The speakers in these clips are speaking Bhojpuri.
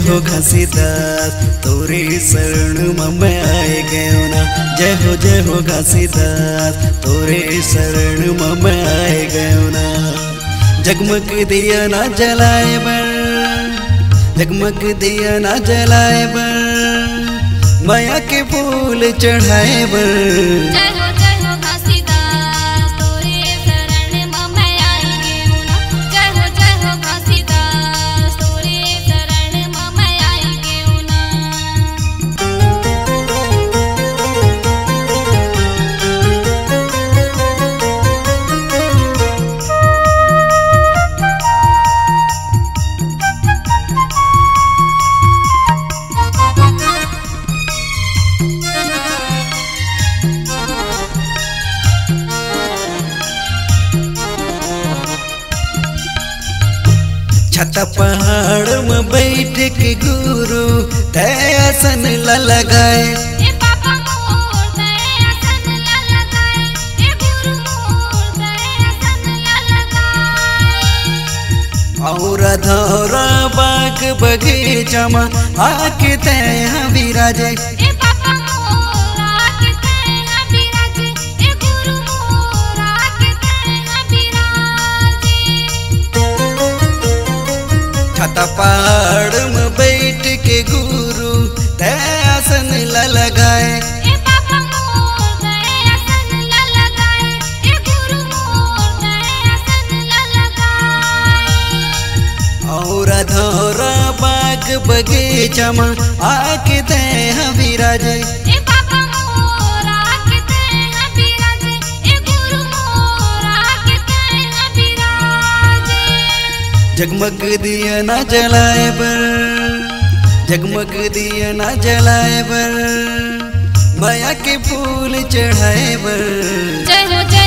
हो घासीदास तोरे शरण मैं आए गयो ना। जय हो घासीदास तोरे शरण मैं आए गयो ना। जगमग दिया ना जलाए बर, जगमग दिया ना जलाए बर, माया के फूल चढ़ाए बर। जय हो घासीदास तोरे शरण मैं आई गयो ना। जय हो घासीदास तोरे शरण मैं आई गयो ना। छत पहाड़ में बैठ के गुरु दयासन लगाए। ए पापा मोर दयासन लगाए, ए गुरु मोर दयासन लगाए। और धौरा बाग बगीचा में आके तैया विराजे। ए पापा मोर आके तैया विराजे, ए गुरु मोर आके तैया विराजे। छत पहाड़ में बैठ के गुरु दयासन लगाए। ए पापा मोर दयासन लगाए, ए गुरु मोर दयासन लगाए। और धौरा बाग बगीचा में आके तैया विराजे। ए पापा मोर आके तैया विराजे, ए गुरु मोर आके तैया विराजे। जगमग दिया ना जलाए बर, जगमग दिया ना जलाए बर, माया के फूल चढ़ाए बर। जय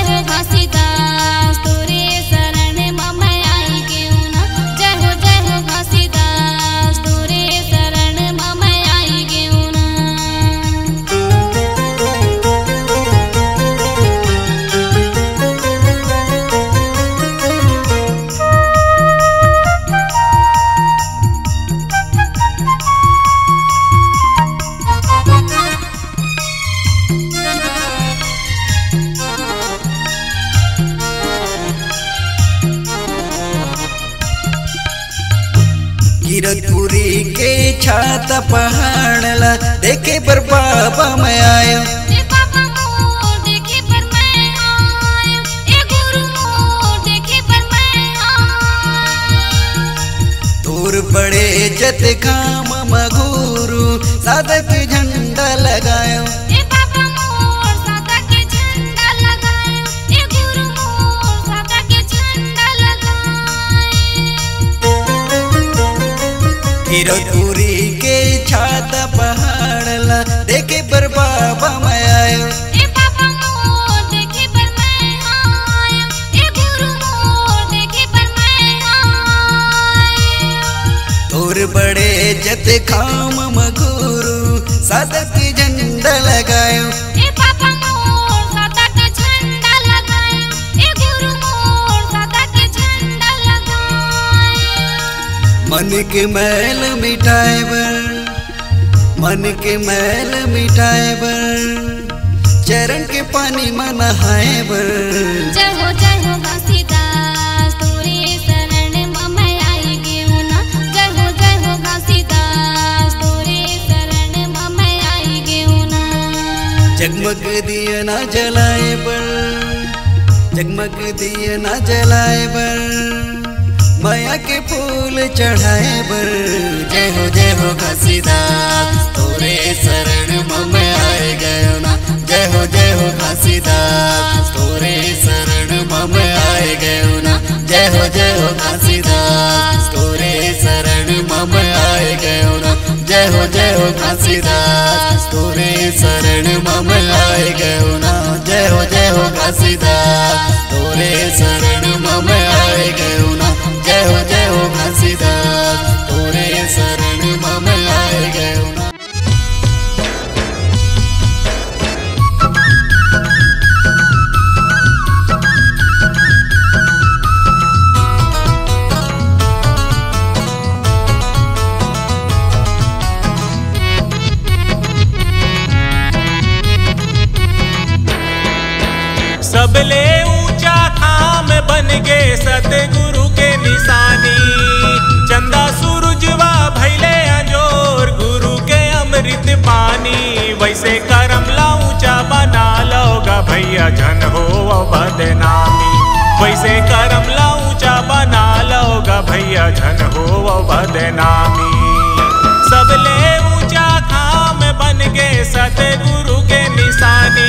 हो घासीदास तोरे शरण मैं आई गयो ना। जय हो घासीदास तोरे शरण मैं आई गयो ना। कीरतपुरी के छात पहाड़ला देखे पर बाबा मैं आयो। ए पापा मोर देखे पर मैं आयो, ए गुरु मोर देखे पर मैं आयो। तोर बड़े जत काम मगुरु साधक झंडा लगायो। ए पापा मोर सादा के झंडा लगायो, ए गुरु मोर सादा के झंडा लगायो। कीरतपुरी के छात पहाड़ला देखे पर बाबा मैं आयो। ए पापा मोर देखे पर मैं आयो, ए गुरु मोर देखे पर मैं आयो। तोर बड़े जत काम मगुरु साधक झंडा लगायो। ए पापा मोर सादा के झंडा लगायो, ए गुरु मोर सादा के झंडा लगायो। मन के मैल मिटाए बर, मन के मैल मिटाए बर, चरण के पानी में नहाए बर। जय हो घासीदास तोरे शरण मैं आई गयो ना। जय हो घासीदास तोरे शरण मैं आई गयो ना। जगमग दिया ना जलाए बर, जगमग दिया ना जलाए बर, माया के फूल चढ़ाए बर। जय हो घासीदास तोरे शरण मैं आए गयो ना। जय हो घासीदास तोरे शरण मैं आए गयो ना। जय हो घासीदास तोरे शरण मैं आए गयो ना। जय हो घासीदास तोरे शरण मैं आए गयो ना। जय हो घासीदास तोरे शरण मैं आए गयो ना। जय हो घासीदास तोरे शरण मैं आए गयो ना। बदनामी। सबले ऊंचा खाम बन के सतगुरु के निशानी।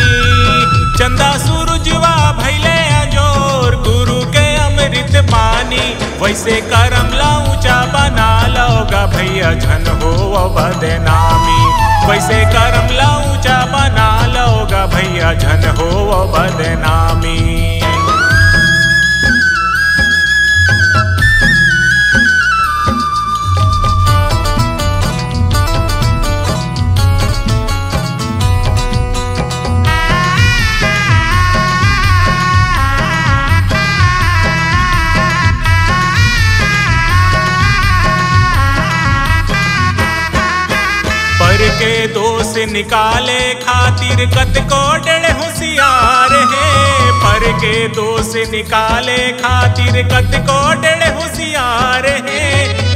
चंदा सूरजवा भैले अंजोर गुरु के अमृत पानी। वैसे करम ला ऊंचा बना लोगा भैया झन हो बदनामी। वैसे करम ला ऊंचा बना लोगा भैया झन हो बदनामी। के दोष निकाले खातिर कत को डर होशियार है। पर के दोष निकाले खातिर कत को डर होशियार है।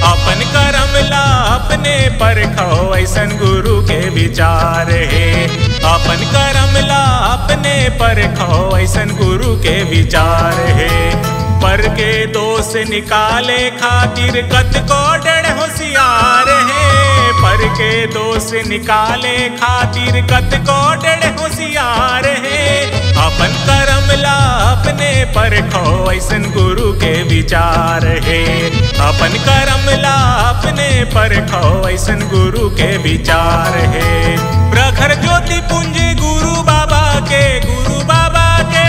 अपन करम ला अपने परखो ऐसन गुरु के विचार है। अपन करम ला अपने परखो ऐसन गुरु के विचार है। पर के दोष निकाले खातिर कत को डर होशियार है। पर के दोष निकाले खातिर कत को डर होशियार है। अपन करम ला अपने परखो ऐसन गुरु के विचार है। अपन करम ला अपने परखो ऐसन गुरु के विचार है। प्रखर ज्योति पुंज गुरु बाबा के, गुरु बाबा के।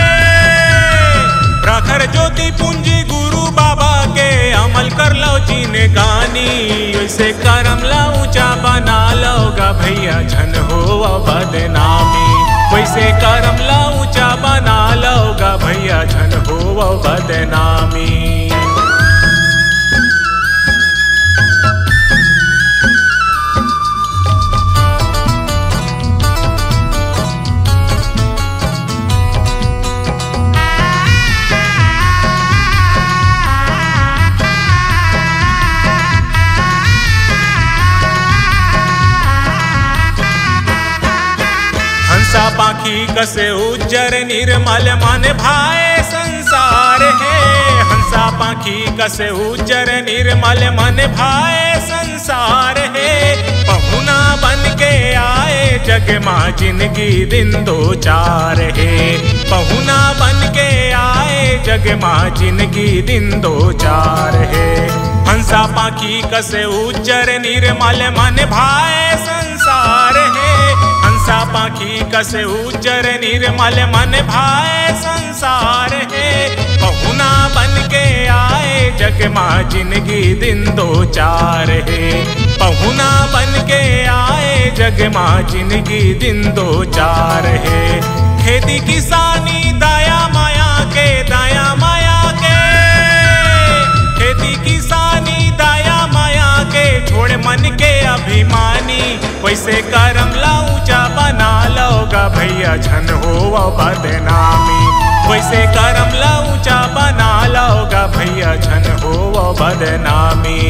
प्रखर ज्योति पुंज गुरु बाबा के अमल कर लो जीने गानी। वैसे करम ला ऊंचा बना लोगा भैया झन हो बदनामी। वैसे करम ला ऊंचा बना लोगा भैया झन हो बदनामी। हंसा पाखी कसे उज्जर निर्मल मन भाए संसार है। हंसा पाखी कसे उज्जर निर्मल मन भाए संसार है। पहुना बन के आए जग माँ जिंदगी दिन दो चार है। पहुना बन के आए जग माँ जिंदगी दिन दो चार है। हंसा पाखी कसे उज्जर निर्मल मन भाए संसार है। हंसा पाखी कसे उज्जर निर्मल मन भाए संसार है। पहुना बन के आए जग माँ जिंदगी दिन दो चार है। पहुना बन के आए जग माँ जिंदगी दिन दो चार है। खेती किसानी दया माया के, दया माया के। खेती किसानी दया माया के छोड़ मन के अभिमानी। वैसे करम ला ऊंचा बना लोगा भैया झन हो बदनामी। वैसे करम ला ऊंचा बना लोगा भैया झन हो बदनामी।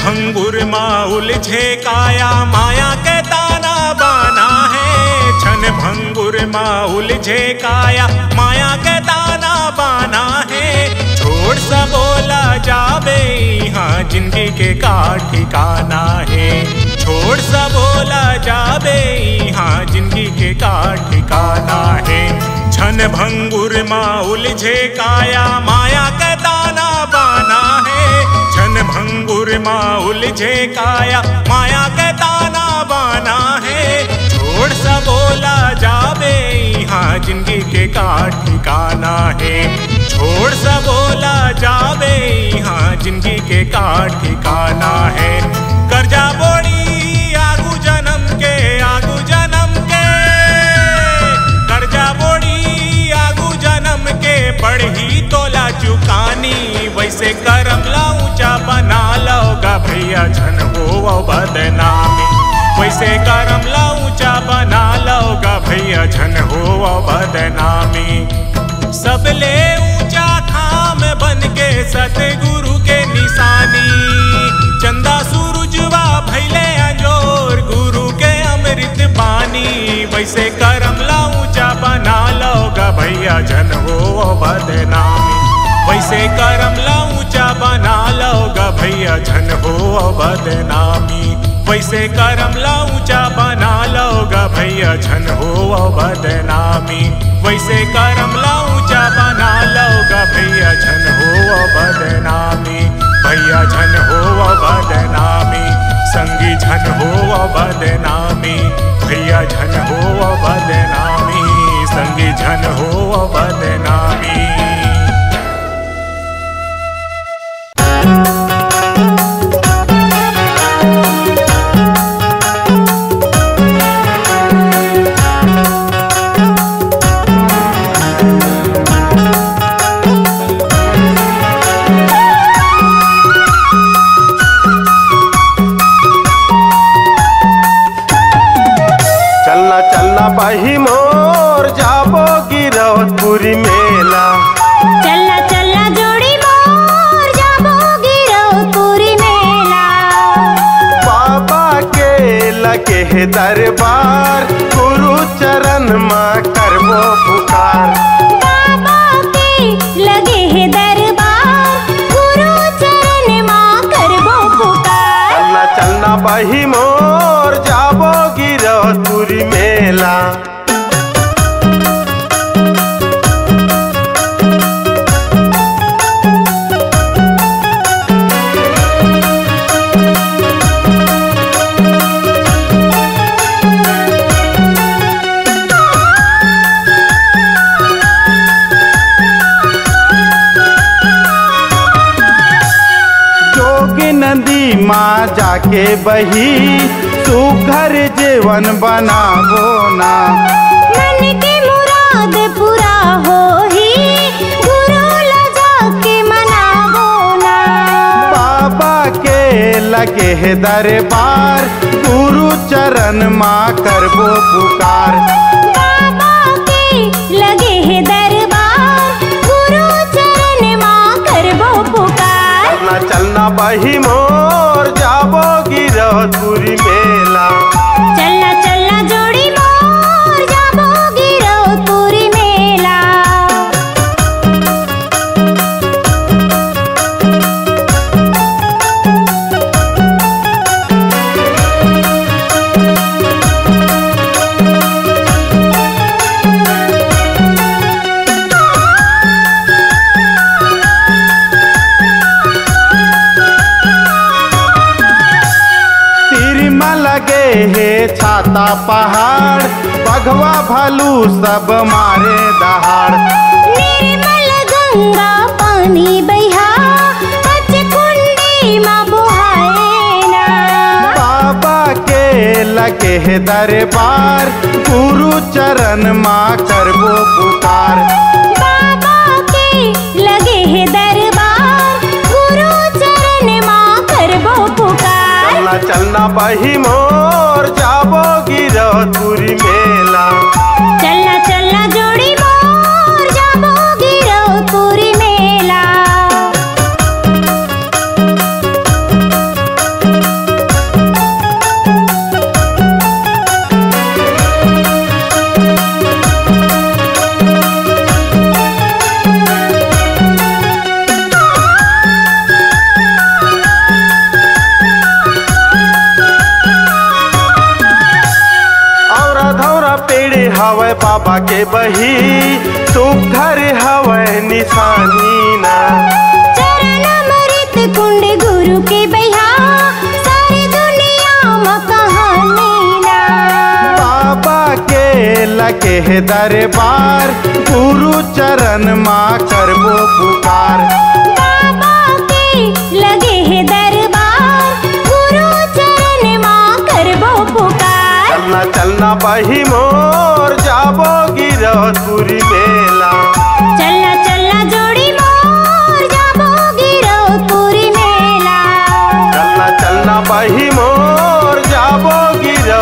भंगुर माँ उलझे काया माया के ताना बाना है। छन भंगुर माँ उलझे काया माया के ताना बाना है। छोड़ सा बोला जाबे यहाँ जिंदगी के का ठिकाना है। छोड़ सा बोला जाबे यहाँ जिंदगी के का ठिकाना है। छन भंगुर माँ उलझे काया माया के ताना बाना है। छन भंगुर माँ उलझे काया माया के ताना बाना है। छोड़ सा बोला जाबे यहाँ जिंदगी के का ठिकाना है। छोड़ सा बोला जाबे यहाँ जिंदगी के का ठिकाना है। कर्जा बोड़ी आगू जन्म के, आगू जन्म के। कर्जा बोड़ी आगू जन्म के पढ़ी तोला चुकानी। वैसे करम ला ऊंचा बना लोगा भैया झन हो बदनामी। वैसे करम ला ऊंचा बना लोगा भैया झन हो बदनामी। सबले ऊंचा खाम बन के सतगुरु के निशानी। चंदा सूरजवा भैले अंजोर गुरु के अमृत पानी। वैसे करम ला ऊंचा बना लोगा भैया झन हो बदनामी। वैसे करम ला ऊंचा बना लोगा भैया झन हो बदनामी। वैसे करम ला ऊंचा बना लोगा भैया झन हो बदनामी। वैसे करम ला ऊंचा बना लोगा भैया झन हो बदनामी। भैया झन हो बदनामी, संगी झन हो बदनामी। भैया झन हो बदनामी, संगी झन हो बदनामी। बही मोर जाबो गिरौदपुरी मेला। चल्ला चल्ला जोड़ी मोर जाबो गिरौदपुरी मेला। बाबा के लगे है दरबार गुरु चरण माँ करबो पुकार। बाबा के लगे है दरबार गुरु चरण माँ करबो पुकार। चलना चलना बही मोर जाबो गिरौदपुरी मेला। नदी माँ जाके बही सुघर जीवन बनाबो ना। मन के मुराद पूरा हो ही गुरु ला जाके मनाबो ना। बाबा के लगे है दरबार गुरु चरण माँ करबो पुकार। बाबा के लगे है दरबार गुरु चरण माँ करबो पुकार। चलना चलना बही मोर जाबो गिरौदपुरी मेला। चलना चलना जोड़ी मोर जाबो गिरौदपुरी मेला। लगे है छाता पहाड़ बघवा भालू सब मारे दहाड़। निर्मल गंगा पानी बहा पचकुंडी माँ बुहाए ना। बाबा के लगे है दरबार गुरु चरण माँ करबो पुकार। बाबा के लगे है दरबार गुरु चरण माँ करबो पुकार। चलना चलना बही मोर जाबो गिरौदपुरी मेला। चलना चलना जोड़ी मोर जाबो गिरौदपुरी मेला। हवै बाबा के बही सुघर हवै निशानी ना। चरण अमृत कुंड गुरु के बहा सारी दुनिया में कहानी ना। बाबा के लगे है दरबार गुरु चरण माँ करबो पुकार। बाबा के लगे है दरबार गुरु चरण माँ करबो पुकार। चलना चलना बही मोर जाबो गिरौदपुरी मेला। चलना चलना जोड़ी मोर जाबो गिरौदपुरी मेला। चलना चलना बही मोर जाबो गिरौदपुरी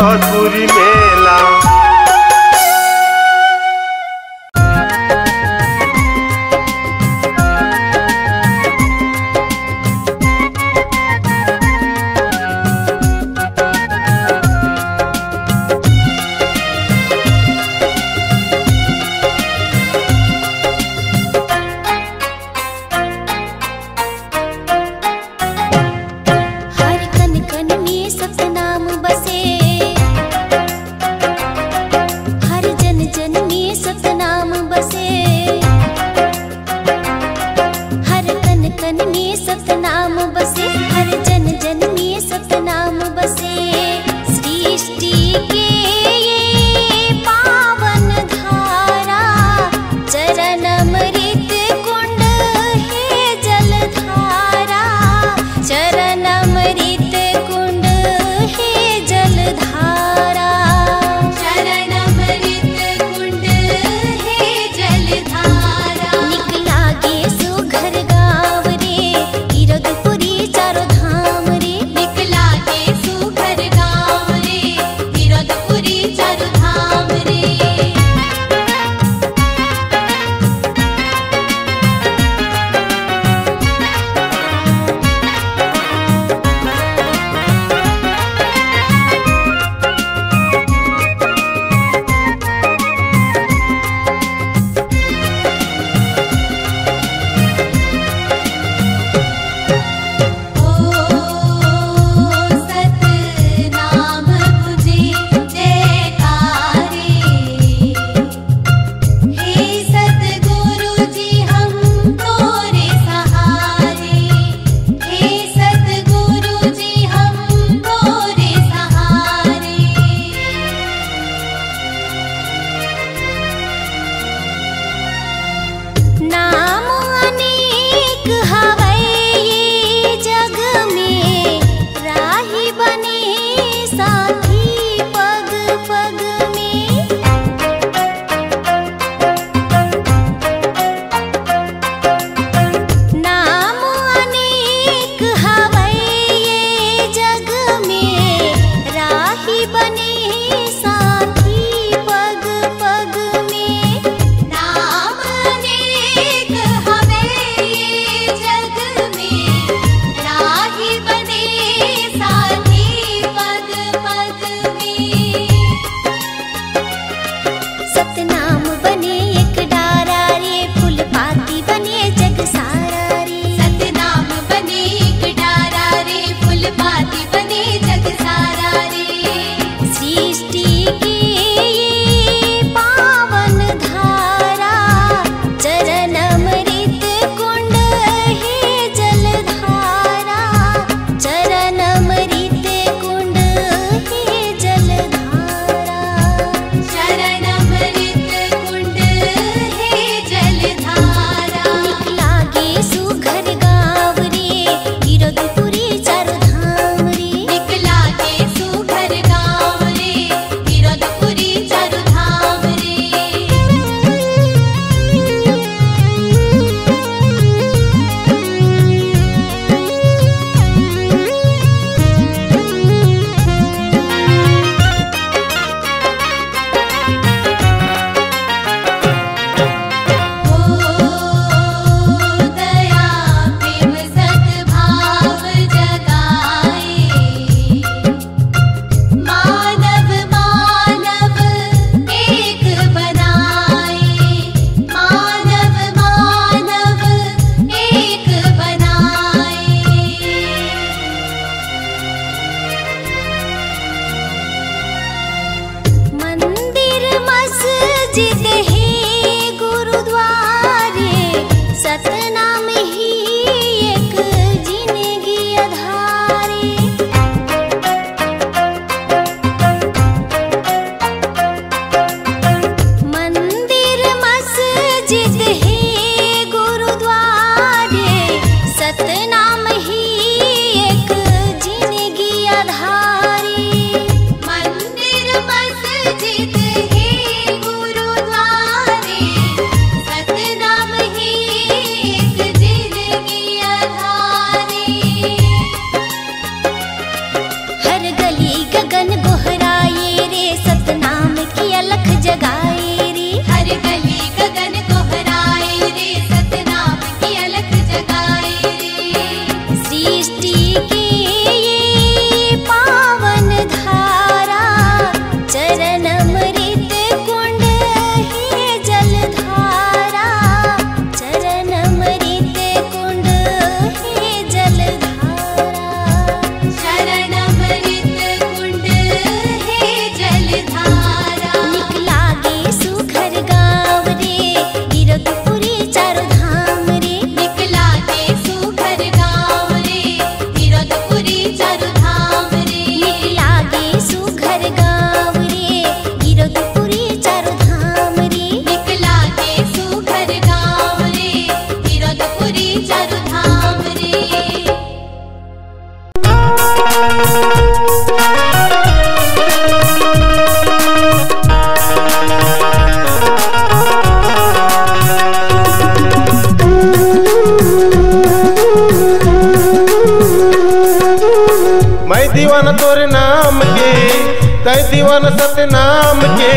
तै दीवाना सतनाम के,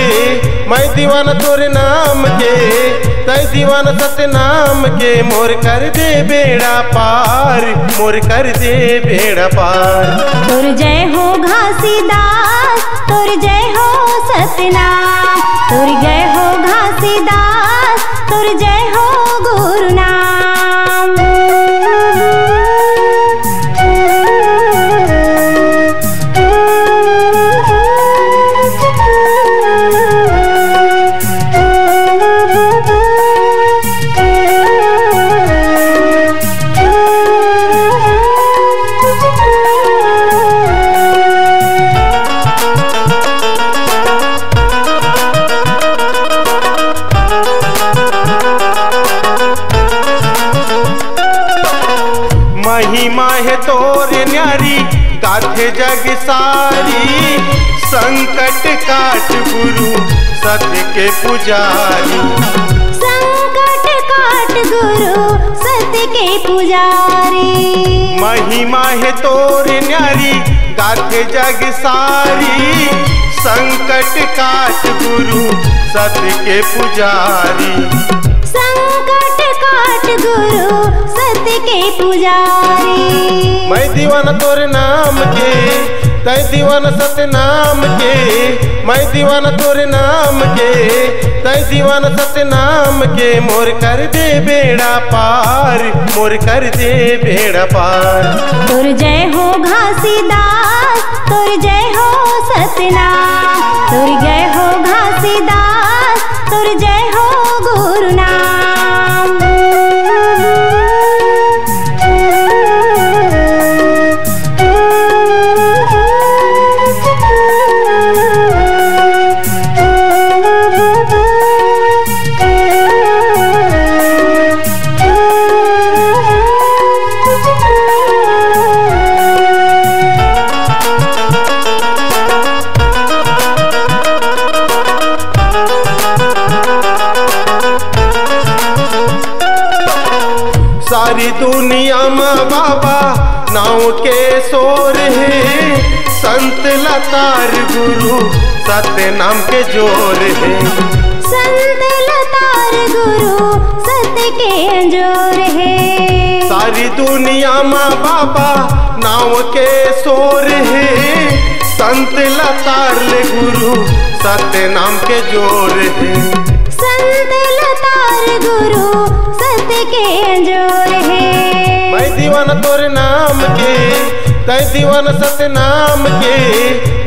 मैं दीवाना तोरे नाम के, तै दीवाना सतनाम के। मोर कर दे बेड़ा पार, मोर कर दे बेड़ा पार। तुर जय हो घासीदास, तुर जय हो सतनाम, तुर जय हो घासीदास, तुर जय हो गुरुनाम। महिमा है तोरे न्यारी गाथे जग सारी, संकट काट गुरु सत्य के पुजारी। संकट काट गुरु सत्य के पुजारी। महिमा है तोरे न्यारी गाथे जग सारी, संकट काट गुरु सत्य के पुजारी। संकट काट गुरु सत्य के पुजारी। मैं दीवाना तोरे नाम के, तै दीवाना सतनाम के, मैं दीवाना तोरे नाम के, तै दीवाना सतनाम के। मोर कर दे बेड़ा पार, मोर कर दे बेड़ा पार। तुर जय हो घासीदास, तुर जय हो सतनाम, तुर जय हो घासीदास, तुर जय हो गुरुनाम। सारी दुनिया में बाबा नाव के शोर है, संत लतार गुरु सत्य नाम के जोर है। संत लतार गुरु सत्य के जोर है। सारी दुनिया में बाबा नाव के शोर है, संत लतार ले गुरु सत्य नाम के जोर है। संत लतार गुरु सत्य के जोर है। मैं दीवाना तोरे नाम के, तै दीवाना सतनाम के,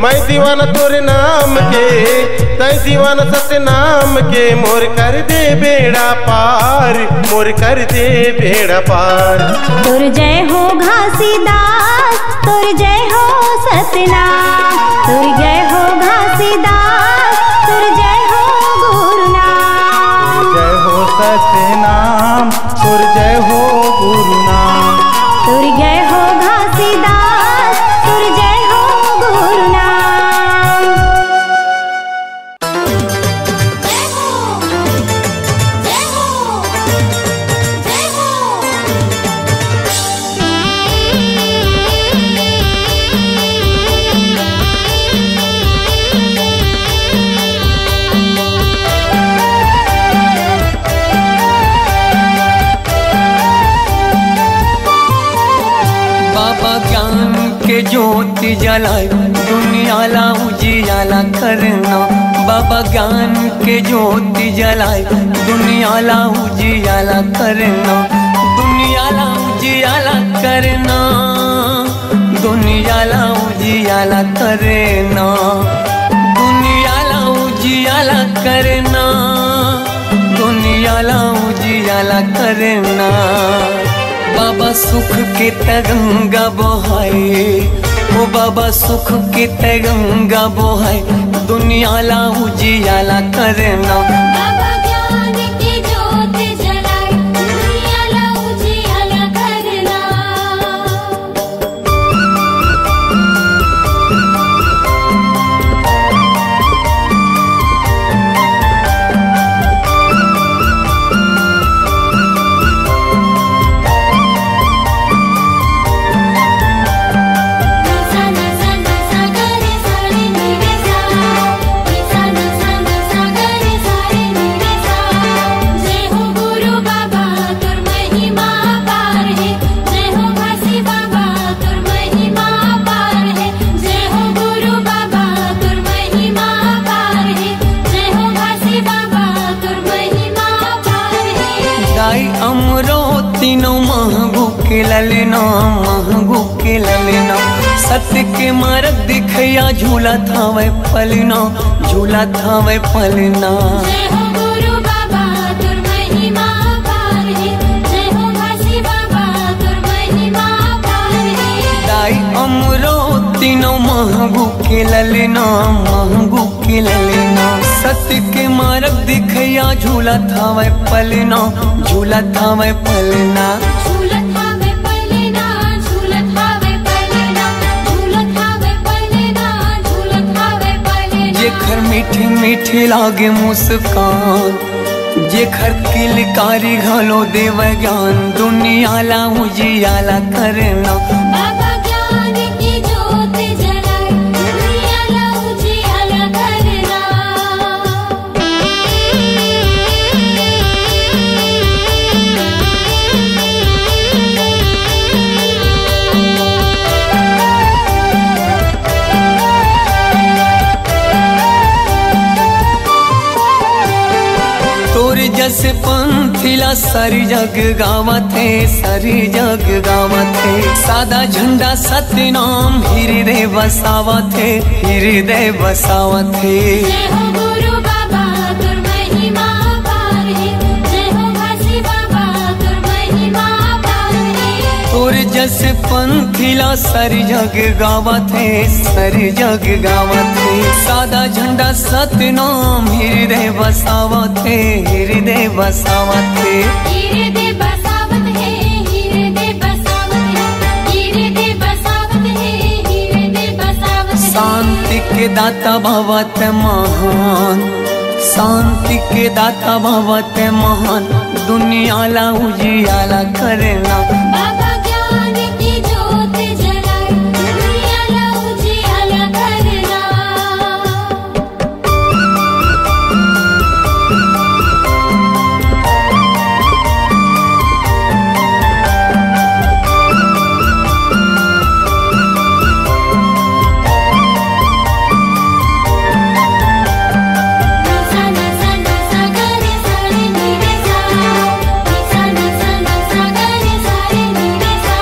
मैं दीवाना तोरे नाम के, तै दीवाना सतनाम के। मोर कर दे बेड़ा पार, मोर कर दे बेड़ा पार। तुर जय हो घासीदास, तुर जय हो सतनाम, तुर जय हो घासीदास, तुर जय हो गुरुनाम। जय हो सतनाम, तुर जय हो गुरुनाम। तुर जय हो घासीदास, तुर जय हो गुरुनाम। जय हो, जय हो, जय बाबा ज्ञान के ज्योति जलाए, दुनिया ला उजियाला करना। बाबा ज्ञान के ज्योति जलाए, दुनिया ला उजियाला करना। दुनिया ला उजियाला करना, दुनिया ला उजियाला करना। दुनिया ला उजियाला करना, दुनिया ला उजियाला करना। बाबा सुख के तरंगा बहाए, ओ बाबा सुख के तरंगा बहाए, दुनिया ला उजियाला करना। बाबा ज्ञान की ज्योत जलाए, दुनिया ला उजियाला करना। नसा नसा नसा करे साड़ी मेरे सा, अमरो तीनों महंगू के ललना, महंगू के ललना। सत्य के मार्ग दिखया झूला थावे पलना, झूला थावे पलना। जय हो गुरु बाबा तुर महिमा पार है, जय हो घासी बाबा तुर महिमा पार है। दाई अमरो तीनों महंगू के ललना, महंगू के ललना। सत्य के मार्ग दिखया झूला थावे पलना, झूला थावे पलना। झूलत हावे पलना, झूलत हावे पलना, झूलत हावे पलना, झूलत हावे पलना। जेखर मीठी मीठी लागे मुस्कान, जेखर किलकारी घलो देव ज्ञान। दुनिया ला उजियाला करना, बाबा ज्ञान की ज्योत जलाए, दुनिया ला उजियाला करना। तोर जस पंथिला सारी जग गावत है, सारी जग गावत है। सादा झंडा सत्य नाम हृदय बसावत है, हृदय बसावत है। जय हो गुरु बाबा तुर महिमा पार है, जय हो घासी बाबा तुर महिमा पार है। तोर जस पंथिला सारी जग गावत है, सारी जग गावत है। सादा झंडा सत्य नाम हृदय बसावत है, हृदय बसावत है। हृदय बसावत है, हृदय बसावत है, हृदय बसावत है, हृदय बसावत है। शांति के दाता भवत महान, शांति के दाता भवत महान। दुनिया ला उजियाला करना, बाबा ज्ञान की ज्योत जलाए, दुनिया ला उजियाला करना। नसा नसा नसा गरे सारे नीरे सा, नसा नसा नसा गरे सारे नीरे सा।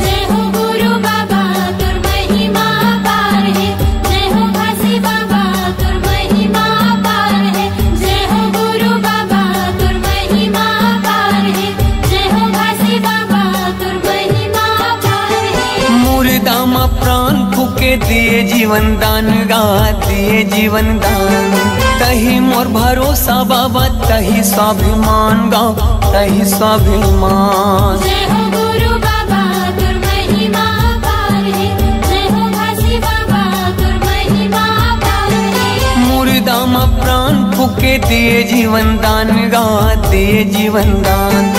जय हो गुरु बाबा तुर महिमा पार है, जय हो घासी बाबा तुर महिमा पार है। जय हो गुरु बाबा तुर महिमा पार है, जय हो घासी बाबा तुर महिमा पार है। मुर्दा मा प्राण फूके दिए जीवन दान गा, दिए जीवन दान। तही मोर भरोसा बाबा, तही स्वाभिमान गा, तही स्वाभिमान। जय हो गुरु बाबा तुर महिमा पार है, जय हो घासी बाबा तुर महिमा पार है। मुर्दा मा प्राण फूके दिए जीवन दान गा, दिए जीवन दान।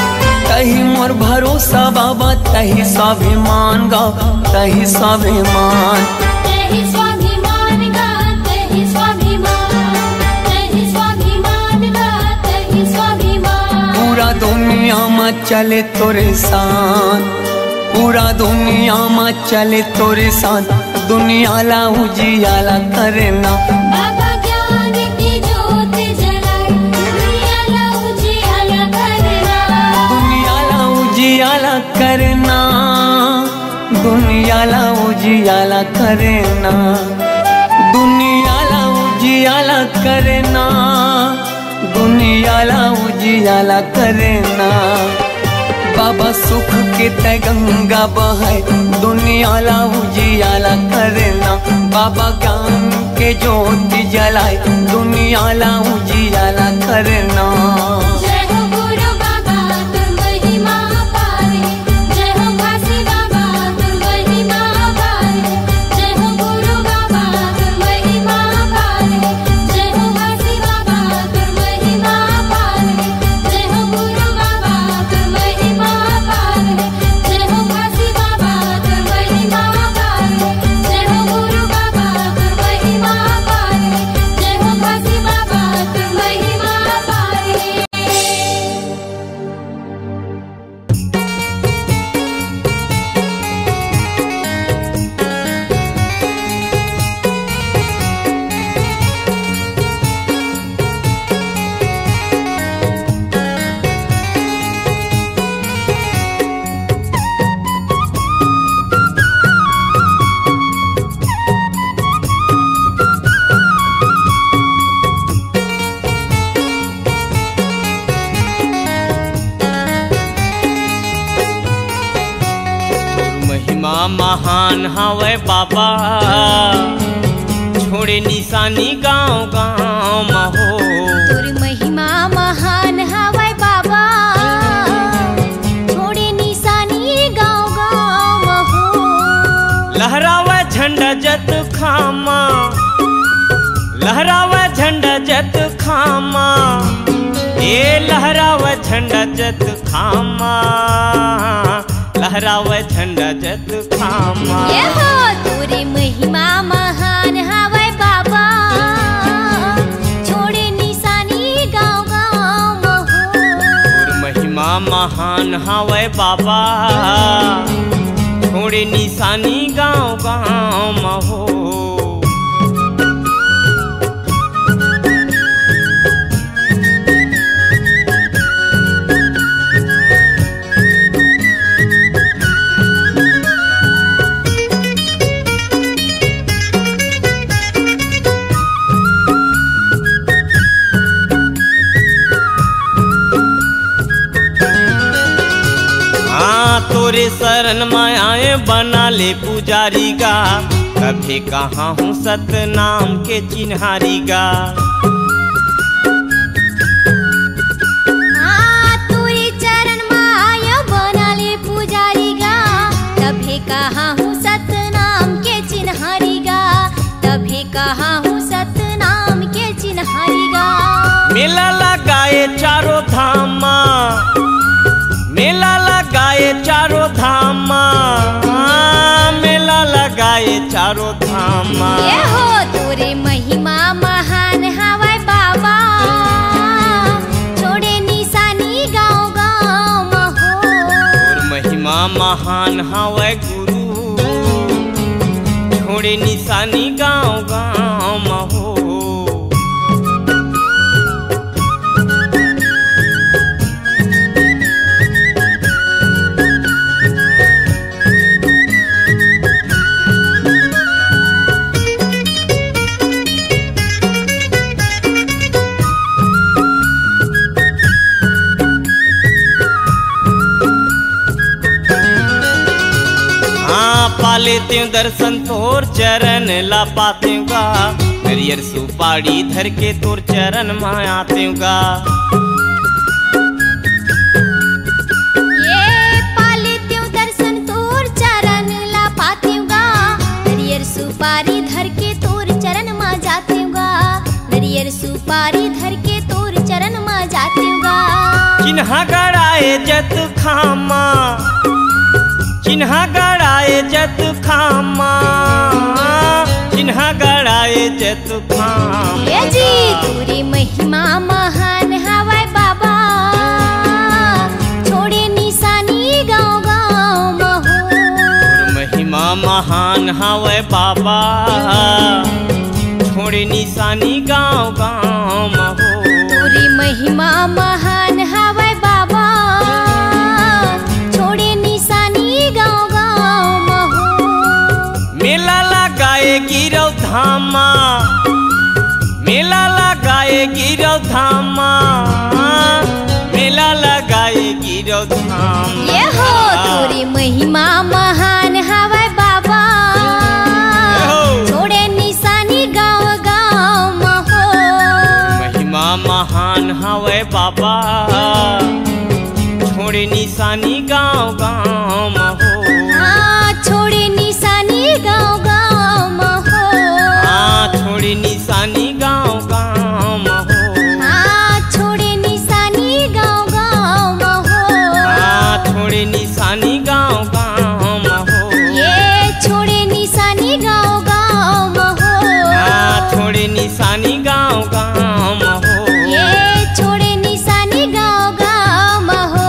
तही मोर भरोसा बाबा, तही स्वाभिमान गा, तही स्वाभिमान। तेहि स्वाभिमान गा, तेहि स्वाभिमान, तेहि स्वाभिमान गा, तेहि स्वाभिमान। पूरा दुनिया में चले तोरे सान, पूरा दुनिया में चले तोरे सान। दुनिया ला उजियाला करना, बाबा ज्ञान की ज्योत जलाए, दुनिया ला उजियाला करना। दुनिया ला उजियाला करना, दुनिया ला उजियाला करना। दुनिया ला उजियाला करना, दुनिया ला उजियाला करना। बाबा सुख के तय गंगा बहाय, दुनिया ला उजियाला करना। बाबा ज्ञान के ज्योति जलाए, दुनिया ला उजियाला करना। जय हो गुरु बाबा तुर महिमा पार है, जय हो घासी बाबा तुर महिमा पार है। जय हो गुरु बाबा तुर महिमा पार है, जय हो घासी बाबा तुर महिमा पार है। जय हो गुरु बाबा तुर महिमा पार है, जय हो घासी बाबा तुर महिमा पार है। जय हो गुरु बाबा तुर महिमा पार है, जय हो घासी बाबा तुर महिमा पार है। महान हवे बाबा, छोड़े निशानी गाँव गाँव महो। तोर महिमा महान हवै बाबा, छोड़े निशानी गाँव गाँव महो। लहरावे झंडा जत खामा, लहरावे झंडा जत खामा, ये लहरावे झंडा जत खामा, लहरावे झंडा जत खामा। ये हो तोरे महिमा महान हवै बाबा, छोड़े निशानी गाँव गाँव महो। तोर महिमा महान हवे बाबा, छोड़े निशानी गाँव गाँव महो। तोरे शरण में आए बना ले पुजारी गा, कभी कहाँ हूँ सतनाम के चिन्हारी गा। तोरे चरण में आया बना ले पुजारी गा, तभी कहाँ हूँ सतनाम के चिन्हारी गा, तभी कहाँ हूँ सतनाम के चिन्हारी गा। मेला लगाए चारों धामा, मेला लगाए चारों धामा, मेला लगाए चारों धामा। ये हो तोरे महिमा महान हवै बाबा, छोड़े निशानी गाँव गाँव महो। तोर महिमा महान हवै गुरु, छोड़े निशानी गाँव गाँव महो। लेते दर्शन तोर चरण ला पाते गा, नरियर सुपारी धर के तोर चरण में आते गा। ये पालेते दर्शन तोर चरण ला पाते गा, नरियर सुपारी धर के तोर चरण में जाते गा, नरियर सुपारी धर के तोर चरण में जाते गा। चिन्हा गड़ाए जत खामा, चिन्हा गड़ाए जत खामा, चिन्हा गड़ाए जत खामा। ये जी तोरी महिमा महान हवै बाबा, छोड़े निशानी गाँव गाँव महो। तोर महिमा महान हवै बाबा, छोड़े निशानी गाँव गाँव महो। तोरी महिमा महान हवै बाबा, छोड़े निशानी गाँव गाँव महो। मेला लगाए गिरौ धामा, मेला लगाए गिरौ धामा, मेला लगाए गिरौ धामा। ये हो तोरी महिमा महान हवै बाबा, छोड़े निशानी गाँव गाँव महो। महिमा महान हवै बाबा, छोड़े निशानी गाँव गाँव महो। छोड़े निशानी गाँव गाँव महो। छोड़े निशानी गाँव गाँव महो। छोड़े निशानी गाँव गाँव महो। छोड़े निशानी गाँव गाँव महो। ये छोड़े निशानी गाँव गाँव महो। छोड़े निशानी गाँव गाँव महो। ये छोड़े निशानी गाँव गाँव महो।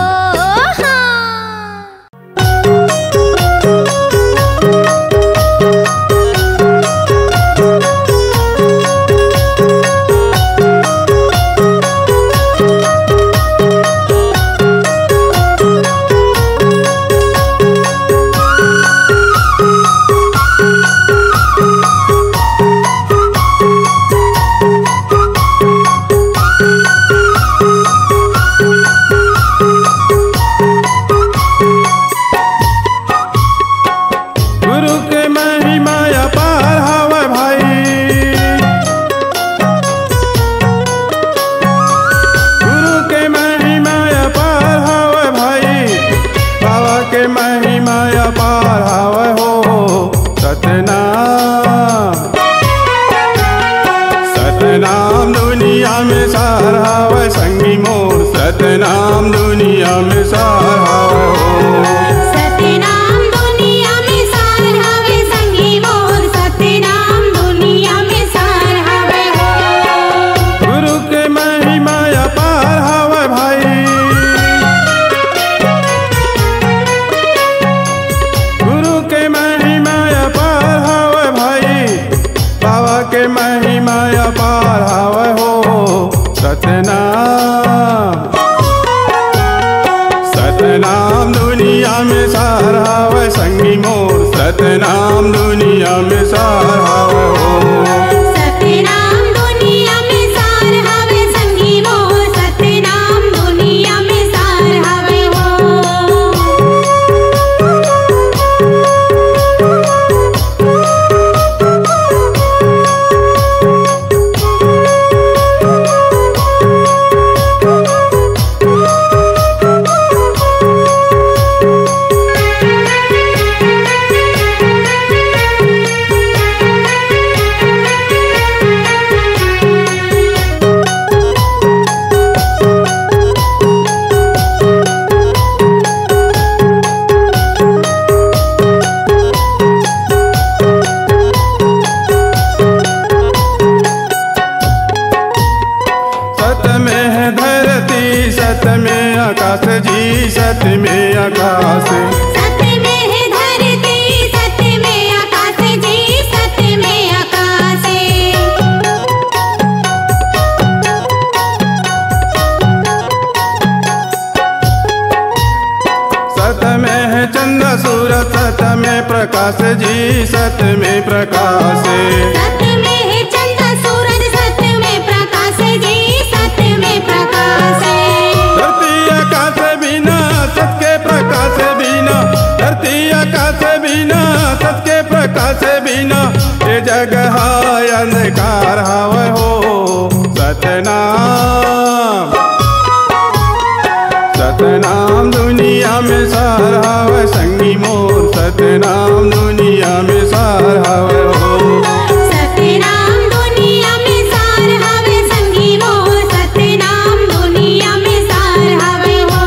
में सार हावे हो। सतनाम दुनिया में सार हवे संगी मोर सतनाम दुनिया में सार हवे हो। गुरु के महिमा अपार हावे भाई, गुरु के महिमा अपार हावे भाई, बाबा के महिमा अपार हावे हो। सतनाम सतनाम दुनिया में सार हावे संगी मोर सतनाम दुनिया में सार हावे हो। सतनाम दुनिया में सार हवे संगी मोर सतनाम दुनिया में सार हवे हो। सत में है धरती सत में आकाश जी सत में आकाश, सत में है धरती सत में आकाश जी सत में आकाश। सत में है चंद्र सूरज सत में प्रकाश जी सत में प्रकाश, सत में है चंद्र सूरज सत में प्रकाश जी सत में प्रकाश। धरती आकाश बिना सत के प्रकाश बिना, धरती आकाश बिना सत के प्रकाश बिना, ये जगह अंधकार हावे हो। सतनाम सतनाम दुनिया में सार हावे संगी मोर सतनाम दुनिया में सार हावे हो। सतनाम दुनिया में सार हवे संगी मोर सतनाम दुनिया में सार हवे हो।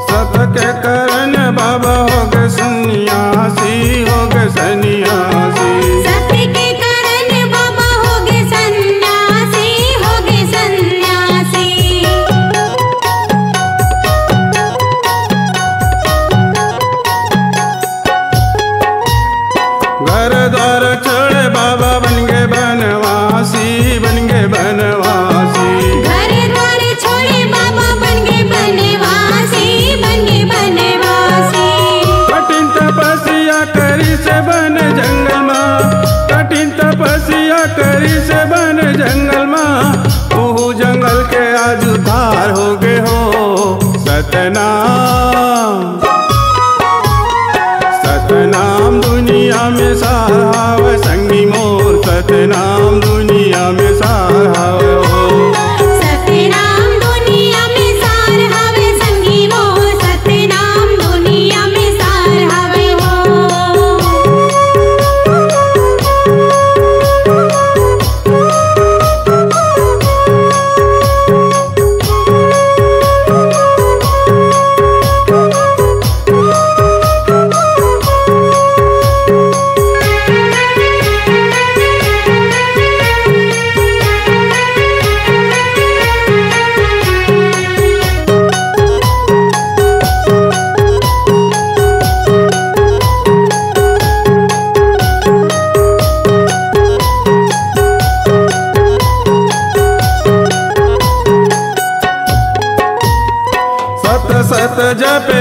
सत के करन बाबा हो गए सन्यासी हो गए सन्यासी, सत के कारण बाबा हो गए सन्यासी हो गए सन्यासी। घर द्वार छोड़े बाबा बन गए बनवासी बन गए बनवासी, घर द्वार छोड़े बाबा बन गए बनवासी बन गए बनवासी। कठिन तपस्या करी से बन जंगल माँ, कठिन तपस्या करी से बन जंगल माँ, ओह जंगल के आज उद्धार हो गए हो। सतनाम सतनाम दुनिया में सार हावे संगी मोर सतनाम दुनिया में सार हावे हो। सतनाम दुनिया में सार हवे संगी मोर सतनाम दुनिया में सार हवे हो।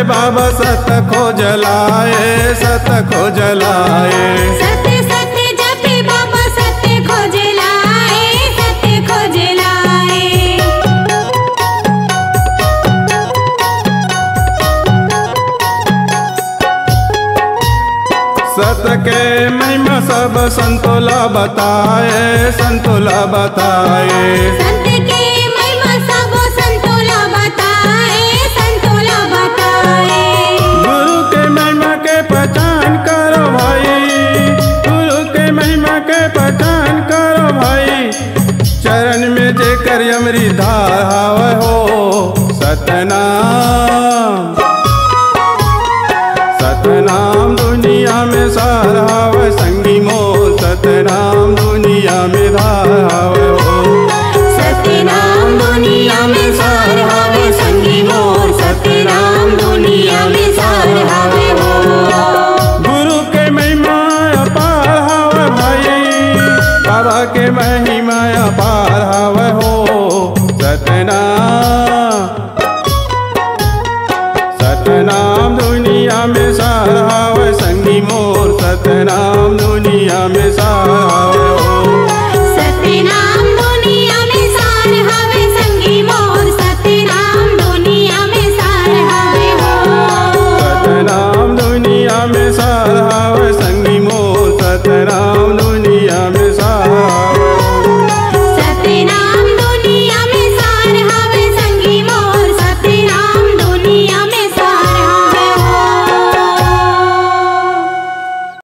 बाबा सत खोज लाए, सत खोज लाए। सत्य सत्य जपे बाबा सत्य खोज लाए, सत्य खोज लाए। सत के महिमा सब संतोला बताए, संतोला बताए। संत के महिमा सब संतोला बताए, संतोला बताए। गुरु के महिमा के पहचान करो भाई, गुरु के महिमा के पहचान करो भाई। चरण में जेकर अमृत धार हावे हो, सतनाम सतनाम दुनिया में सार हावे संगी मोर। सतनाम दुनिया में धार हावे हो, सतनाम दुनिया में सार हावे संगी मोर। सतनाम दुनिया में सार हावे हो। गुरु के महिमा अपार हावे भाई, बाबा के महिमा अपार हावे हो। सतनाम सतनाम दुनिया में सार हावे संगी मोर। सतनाम दुनिया में सार हावे।